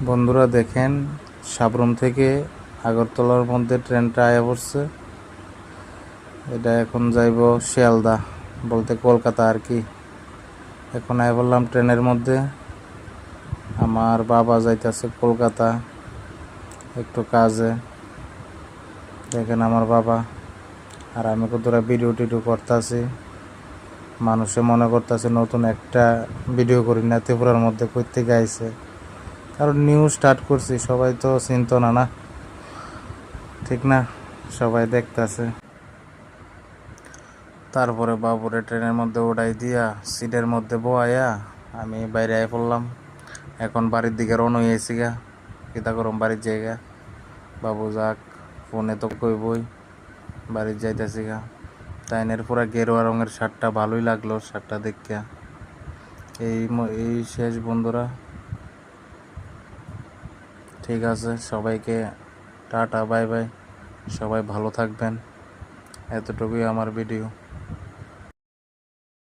বন্ধুরা দেখেন, সাবরুম থেকে আগরতলার মধ্যে ট্রেনটা আয়া পড়ছে। এটা এখন যাইব শিয়ালদা, বলতে কলকাতা আর কি। এখন আয়া বললাম ট্রেনের মধ্যে। আমার বাবা যাইতেছে কলকাতা একটু কাজে। দেখেন আমার বাবা আর আমি কতটা ভিডিও টিডিও করতেছি। মানুষে মনে করতেছে নতুন একটা ভিডিও করি না, ত্রিপুরার মধ্যে কই থেকে আইছে। কারণ নিউজ স্টার্ট করছি, সবাই তো চিনত না, না ঠিক না? সবাই দেখতেছে। তারপরে বাবুরে ট্রেনের মধ্যে উঠাই দিয়া সিটের মধ্যে বয়াইয়া আমি বাইরে আয় পড়লাম। এখন বাড়ির দিকে রওনা হয়েছি গা, কিতা করম বাড়ির জায়গা। বাবু যাক, ফোনে তো কইবই, বাড়ির যাইতেছি গা। তাইনের পুরা গেরুয়া রঙের শার্টটা ভালোই লাগলো, শার্টটা দেখিয়া। এই শেষ বন্ধুরা, ঠিক আছে, সবাইকে টাটা বাই বাই। সবাই ভালো থাকবেন, এতটুকুই আমার ভিডিও।